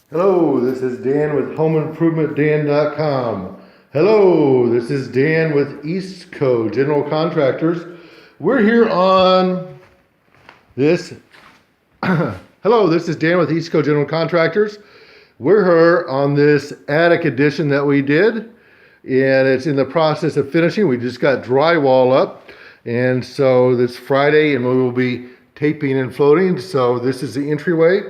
Hello, this is Dan with HomeImprovementDan.com. Hello, this is Dan with East Coast General Contractors. We're here on this. Hello, this is Dan with East Coast General Contractors. We're here on this attic addition that we did, and it's in the process of finishing. We just got drywall up, and so this Friday, and we will be taping and floating. So this is the entryway.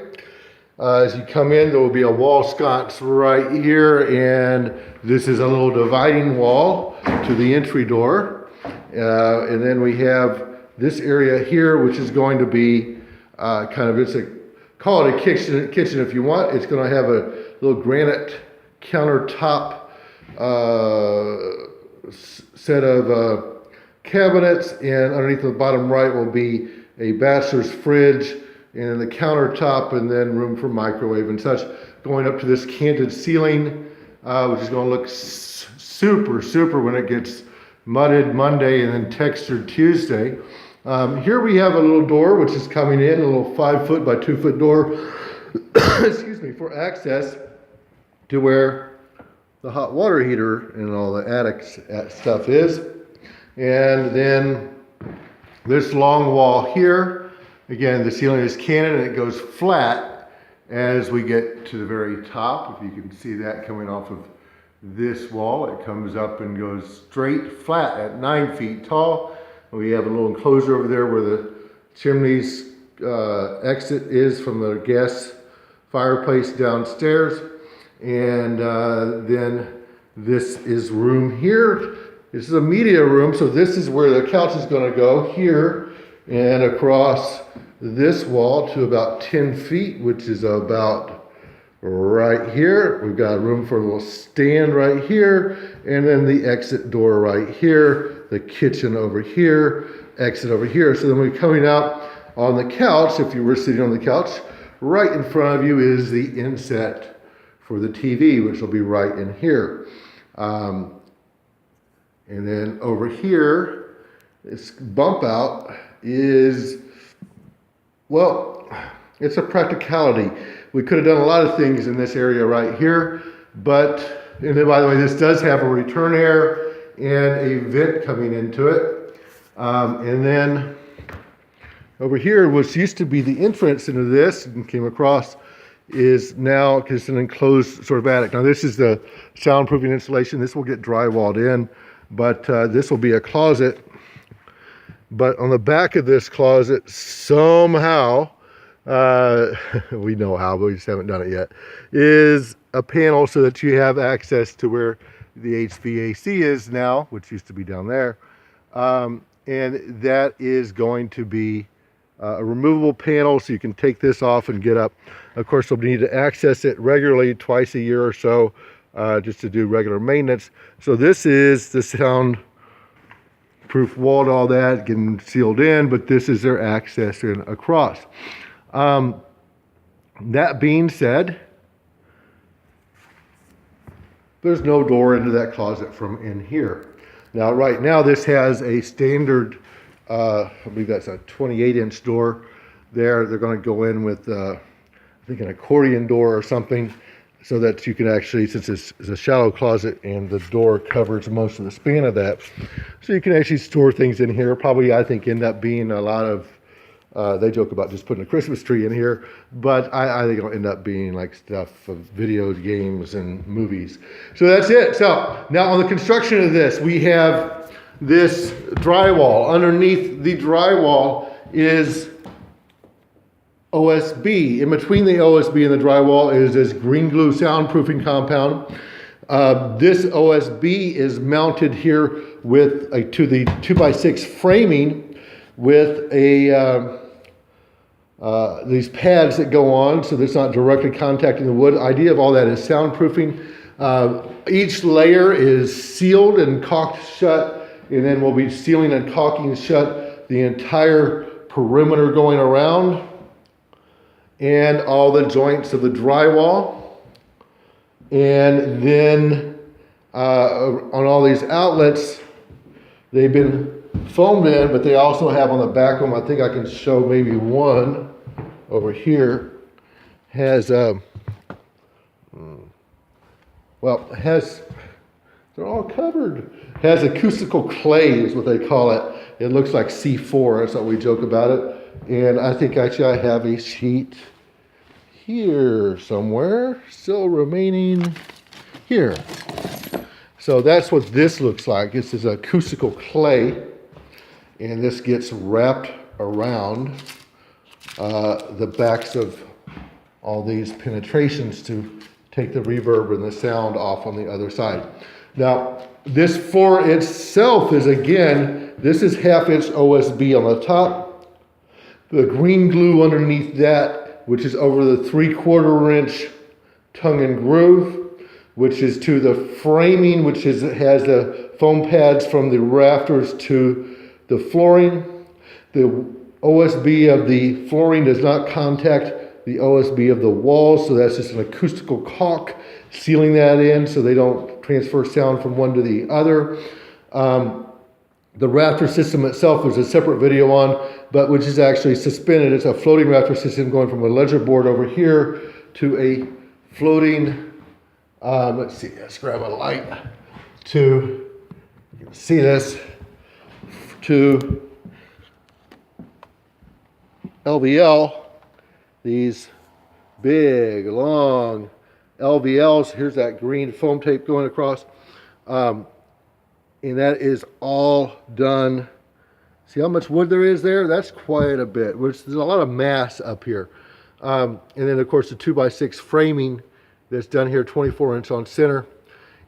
As you come in, there will be a wall sconce right here, and this is a little dividing wall to the entry door. And then we have this area here, which is going to be call it a kitchen if you want. It's going to have a little granite countertop set of cabinets, and underneath the bottom right will be a bachelor's fridge, and the countertop, and then room for microwave and such, going up to this canted ceiling, which is going to look super when it gets mudded Monday and then textured Tuesday. Here we have a little door which is coming in, a little 5-foot by 2-foot door, excuse me, for access to where the hot water heater and all the attic stuff is. And then this long wall here. Again, the ceiling is canted and it goes flat as we get to the very top. If you can see that coming off of this wall, it comes up and goes straight flat at 9 feet tall. We have a little enclosure over there where the chimney's exit is from the gas fireplace downstairs. And then this is room here. This is a media room, so this is where the couch is going to go here and across this wall to about 10 feet, which is about right here. We've got room for a little stand right here, and then the exit door right here, the kitchen over here, exit over here. So then we're coming out on the couch. If you were sitting on the couch, right in front of you is the inset for the TV, which will be right in here. And then over here, this bump out is, well, it's a practicality. We could have done a lot of things in this area right here, but, and then by the way, this does have a return air and a vent coming into it. And then over here, which used to be the entrance into this and came across, is now just an enclosed sort of attic. Now this is the soundproofing insulation. This will get drywalled in, but this will be a closet. But on the back of this closet, somehow, we know how, but we just haven't done it yet, is a panel so that you have access to where the HVAC is now, which used to be down there. And that is going to be a removable panel, so you can take this off and get up. Of course, you'll need to access it regularly, twice a year or so, just to do regular maintenance. So this is the soundproof wall and all that, getting sealed in, but this is their access in across. That being said, there's no door into that closet from in here. Now, right now, this has a standard, I believe that's a 28-inch door there. They're going to go in with, I think, an accordion door or something, so that you can actually, since it's a shallow closet and the door covers most of the span of that, so you can actually store things in here. Probably, I think, end up being a lot of, they joke about just putting a Christmas tree in here, but I think it'll end up being like stuff of video games and movies. So that's it. So now on the construction of this, we have this drywall. Underneath the drywall is OSB. In between the OSB and the drywall is this green glue soundproofing compound. This OSB is mounted here with to the 2x6 framing with these pads that go on, so that it's not directly contacting the wood. The idea of all that is soundproofing. Each layer is sealed and caulked shut, and then we'll be sealing and caulking shut the entire perimeter going around, and all the joints of the drywall. And then on all these outlets, they've been foamed in, but they also have on the back of them, I think I can show maybe one over here, has Well, they're all covered. It has acoustical clay is what they call it. It looks like C4, that's what we joke about it. And I think actually I have a sheet here somewhere, still remaining here. So that's what this looks like. This is acoustical clay, and this gets wrapped around the backs of all these penetrations to take the reverb and the sound off on the other side. Now, this floor itself is, again, this is 1/2 inch OSB on the top. The green glue underneath that, which is over the 3/4 inch tongue and groove, which is to the framing, which has the foam pads from the rafters to the flooring. The OSB of the flooring does not contact the OSB of the walls, so that's just an acoustical caulk sealing that in so they don't transfer sound from one to the other. The rafter system itself is a separate video on, but which is actually suspended. It's a floating rafter system going from a ledger board over here to a floating, let's see, let's grab a light to, you can see this, to LVL, these big, long LVLs. Here's that green foam tape going across. And that is all done. See how much wood there is there? That's quite a bit. There's a lot of mass up here. And then, of course, the 2x6 framing that's done here, 24 inch on center.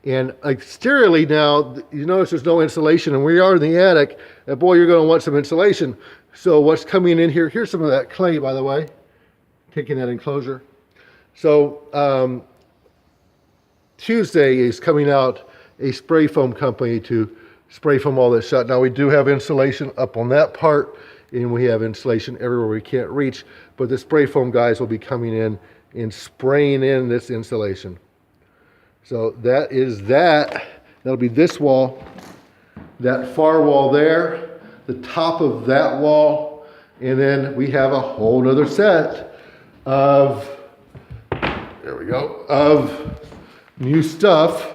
And exteriorly now, you notice there's no insulation, and we are in the attic, and boy, you're going to want some insulation. So what's coming in here, here's some of that clay, by the way, taking that enclosure. So Tuesday is coming out a spray foam company to spray foam all this shut. Now we do have insulation up on that part, and we have insulation everywhere we can't reach, but the spray foam guys will be coming in and spraying in this insulation. So that is that. That'll be this wall, that far wall there, the top of that wall, and then we have a whole other set of, there we go, of new stuff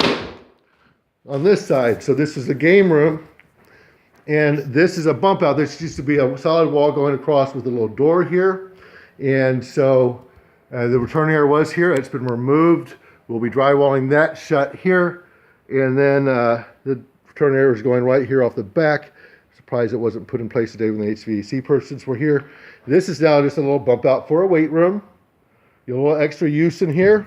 on this side. So this is the game room, and this is a bump out. This used to be a solid wall going across with a little door here, and so the return air was here. It's been removed. We'll be drywalling that shut here, and then the return air is going right here off the back. Surprised it wasn't put in place today when the HVAC persons were here. This is now just a little bump out for a weight room. A little extra use in here.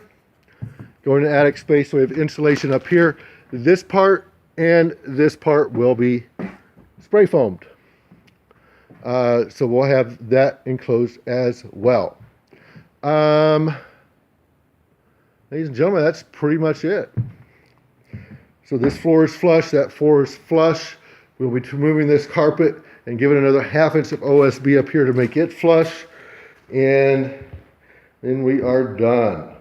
Going to attic space, so we have insulation up here. This part and this part will be spray foamed. So we'll have that enclosed as well. Ladies and gentlemen, that's pretty much it. So this floor is flush, that floor is flush. We'll be removing this carpet and giving another 1/2 inch of OSB up here to make it flush. And then we are done.